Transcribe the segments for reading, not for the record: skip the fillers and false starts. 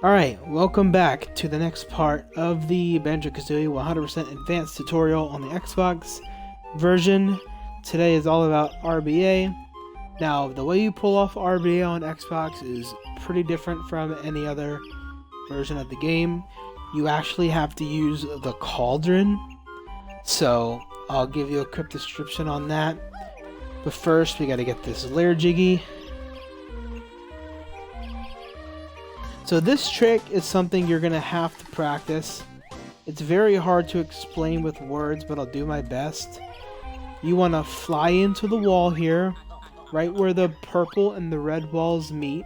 Alright, welcome back to the next part of the Banjo-Kazooie 100% advanced tutorial on the Xbox version. Today is all about RBA. Now, the way you pull off RBA on Xbox is pretty different from any other version of the game. You actually have to use the cauldron, so I'll give you a quick description on that. But first, we gotta get this lair jiggy. So this trick is something you're gonna have to practice. It's very hard to explain with words, but I'll do my best. You wanna fly into the wall here, right where the purple and the red walls meet.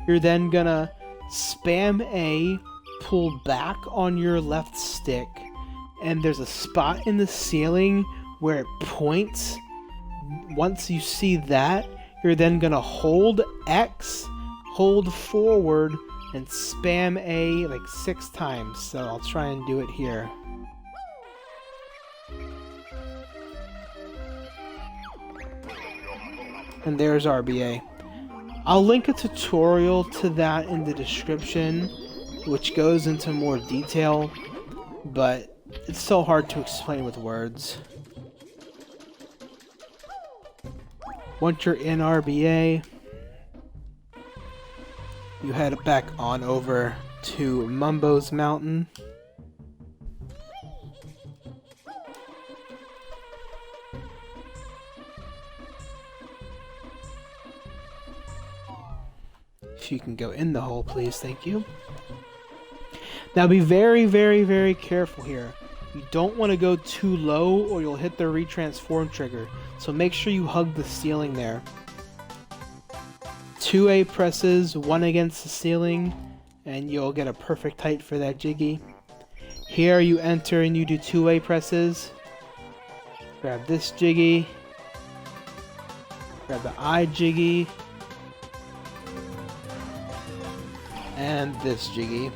You're then gonna spam A, pull back on your left stick, and there's a spot in the ceiling where it points. Once you see that, you're then gonna hold X, hold forward, and spam A like 6 times. So I'll try and do it here. And there's RBA. I'll link a tutorial to that in the description, which goes into more detail, but it's so hard to explain with words. Once you're in RBA, you head back on over to Mumbo's Mountain. If you can go in the hole, please, thank you. Now be very, very, very careful here. You don't want to go too low or you'll hit the retransform trigger. So make sure you hug the ceiling there. 2 A presses, 1 against the ceiling, and you'll get a perfect height for that jiggy. Here you enter and you do 2 A presses. Grab this jiggy. Grab the I jiggy. And this jiggy.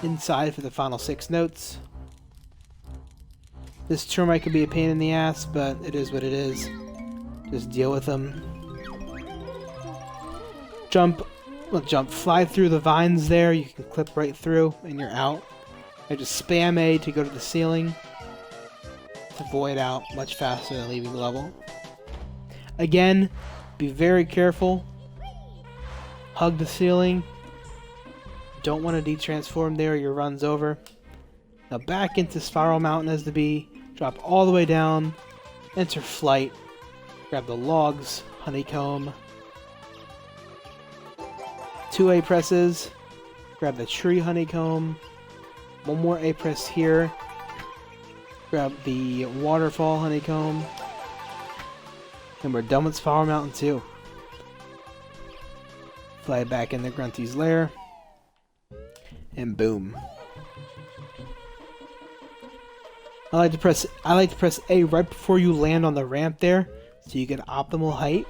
Inside for the final 6 notes. This termite could be a pain in the ass, but it is what it is. Just deal with them. Fly through the vines there. You can clip right through and you're out. I just spam A to go to the ceiling to void out much faster than leaving the level. Again, be very careful. Hug the ceiling. Don't want to detransform there or your run's over. Now back into Spiral Mountain as the bee. Drop all the way down. Enter flight. Grab the logs, honeycomb. 2 A presses. Grab the tree honeycomb. 1 more A press here. Grab the waterfall honeycomb. And we're done with Spiral Mountain too. Fly back into Grunty's lair. And boom. I like to press A right before you land on the ramp there, so you get optimal height.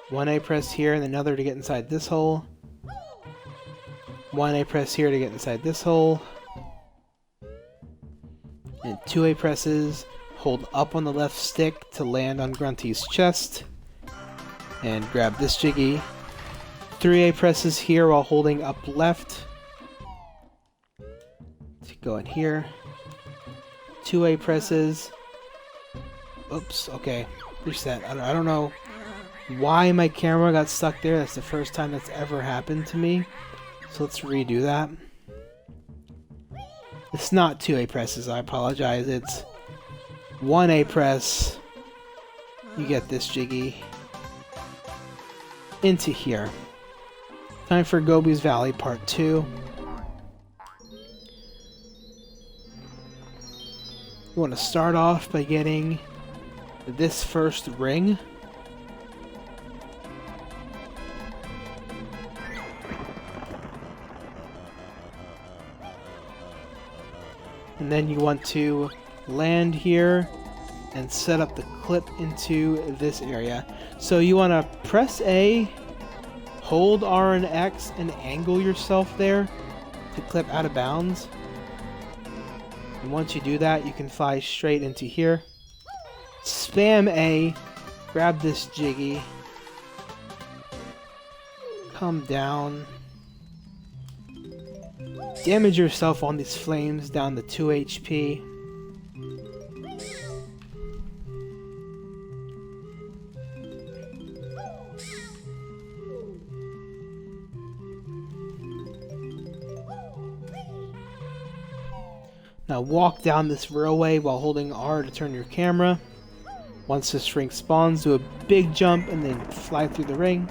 1 A press here and another to get inside this hole. 1 A press here to get inside this hole. And 2 A presses. Hold up on the left stick to land on Grunty's chest. And grab this jiggy. 3 A presses here while holding up left. To go in here. 2 A presses. Oops, okay. Reset. I don't know why my camera got stuck there. That's the first time that's ever happened to me. So let's redo that. It's not 2 A presses, I apologize. It's 1 A press. You get this jiggy. Into here. Time for Gobi's Valley Part 2. You want to start off by getting this first ring. And then you want to land here and set up the clip into this area. So you want to press A, hold R and X, and angle yourself there to clip out of bounds. And once you do that, you can fly straight into here. Spam A, grab this jiggy, come down. Damage yourself on these flames down to 2 HP. Now walk down this railway while holding R to turn your camera. Once this ring spawns, do a big jump and then fly through the ring.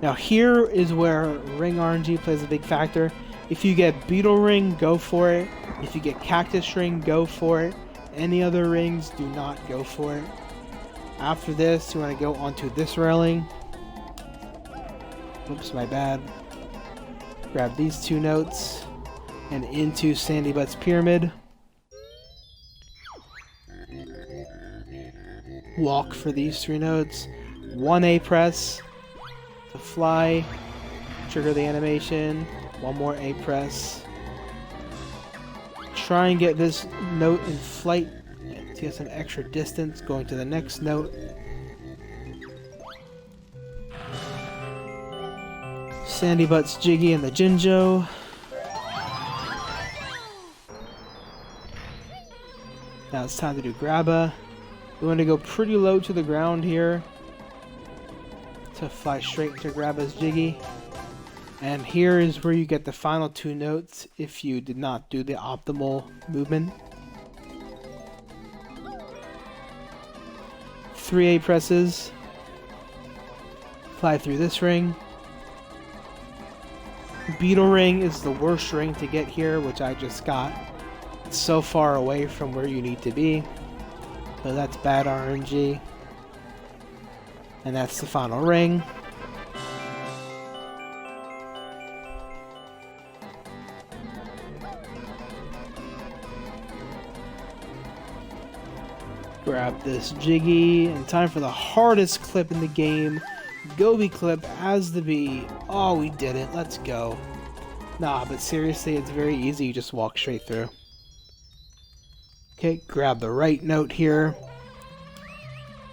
Now here is where ring RNG plays a big factor. If you get beetle ring, go for it. If you get cactus ring, go for it. Any other rings, do not go for it. After this, you want to go onto this railing. Oops, my bad. Grab these 2 notes and into Sandy Butt's pyramid. Walk for these 3 notes. 1 A press to fly. Trigger the animation. 1 more A press. Try and get this note in flight to get some extra distance going to the next note. Sandy Butt's Jiggy and the Jinjo. Now it's time to do Grabba. We want to go pretty low to the ground here to fly straight into Grabba's Jiggy. And here is where you get the final 2 notes if you did not do the optimal movement. 3 A presses. Fly through this ring. Beetle ring is the worst ring to get here, which I just got. It's so far away from where you need to be. So that's bad RNG. And that's the final ring. Grab this Jiggy, and time for the hardest clip in the game. Gobi clip as the bee. Oh, we did it. Let's go. Nah, but seriously, it's very easy. You just walk straight through. Okay, grab the right note here.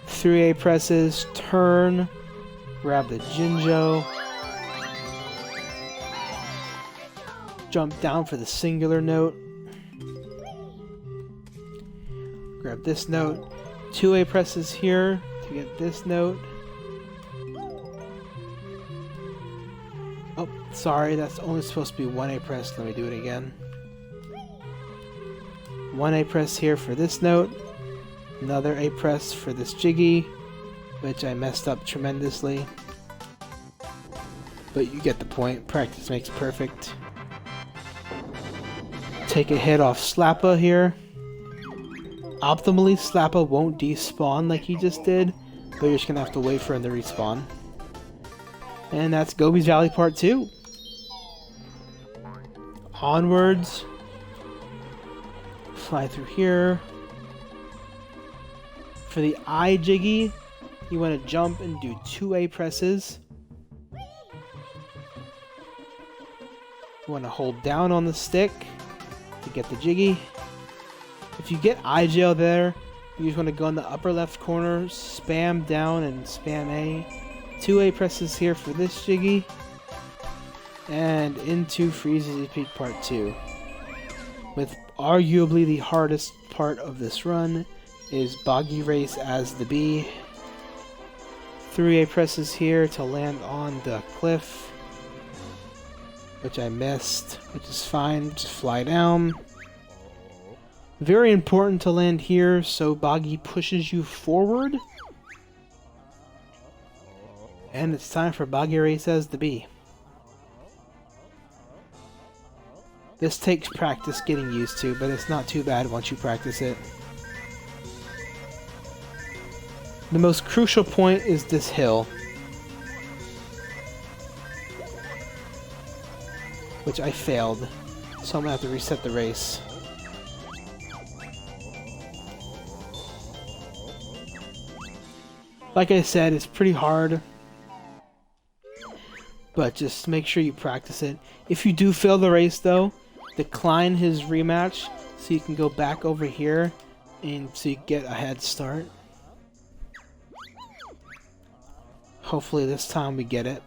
3 A presses, turn. Grab the Jinjo. Jump down for the singular note. Grab this note. 2 A presses here to get this note. Oh, sorry, that's only supposed to be 1 A press. Let me do it again. 1 A press here for this note. Another A press for this Jiggy, which I messed up tremendously. But you get the point. Practice makes perfect. Take a hit off Slappa here. Optimally, Slappa won't despawn like he just did, but you're just gonna have to wait for him to respawn. And that's Gobi's Valley Part 2. Onwards. Fly through here. For the I Jiggy, you want to jump and do 2 A presses. You want to hold down on the stick to get the Jiggy. If you get I jail there, you just want to go in the upper left corner, spam down and spam A. 2 A presses here for this Jiggy. And into Freeze's Peak Part 2. With arguably the hardest part of this run is Boggy Race as the bee. 3 A presses here to land on the cliff, which I missed, which is fine, just fly down. Very important to land here so Boggy pushes you forward. And it's time for Boggy Race as the bee. This takes practice getting used to, but it's not too bad once you practice it. The most crucial point is this hill, which I failed, so I'm gonna have to reset the race. Like I said, it's pretty hard, but just make sure you practice it. If you do fail the race though, decline his rematch so you can go back over here and so you get a head start. Hopefully this time we get it.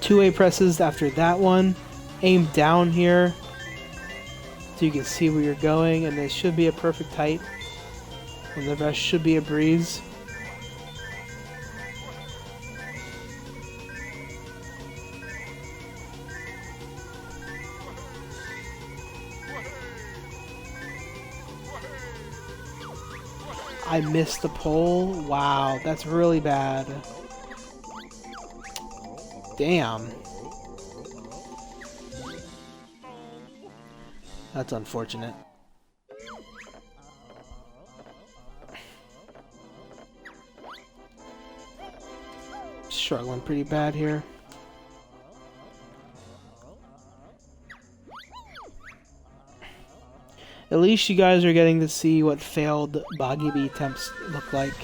2A presses after that one. Aim down here so you can see where you're going, and this should be a perfect height. And the rest should be a breeze. I missed the pole. Wow, that's really bad. Damn. That's unfortunate. Struggling pretty bad here. At least you guys are getting to see what failed Boggy Bee attempts look like.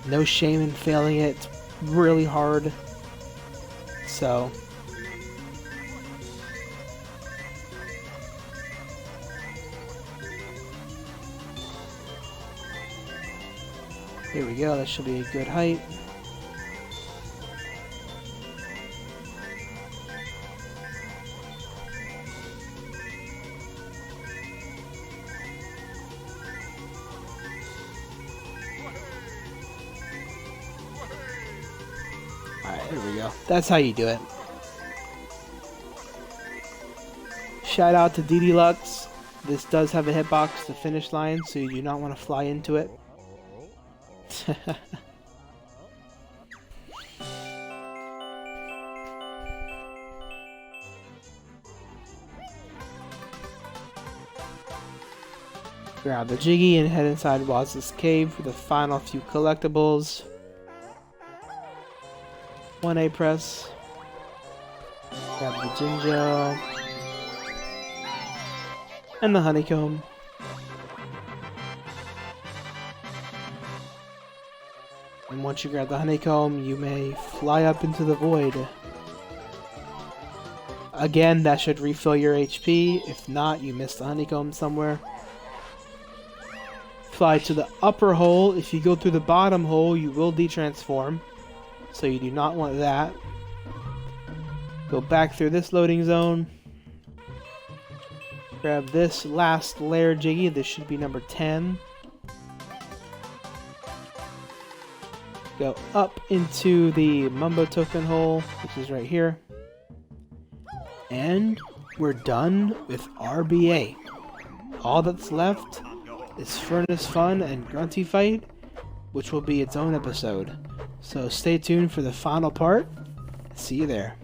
No shame in failing it. It's really hard. So here we go. That should be a good height. Alright, here we go. That's how you do it. Shout out to DD Lux. This does have a hitbox to finish line, so you do not want to fly into it. Grab the Jiggy and head inside Waz's cave for the final few collectibles. 1A press. Grab the Jinjo. And the honeycomb. And once you grab the honeycomb, you may fly up into the void. Again, that should refill your HP. If not, you missed the honeycomb somewhere. Fly to the upper hole. If you go through the bottom hole, you will detransform. So you do not want that. Go back through this loading zone. Grab this last layer Jiggy. This should be number 10. Go up into the Mumbo token hole, which is right here. And we're done with RBA. All that's left is Furnace Fun and Grunty Fight, which will be its own episode. So stay tuned for the final part. See you there.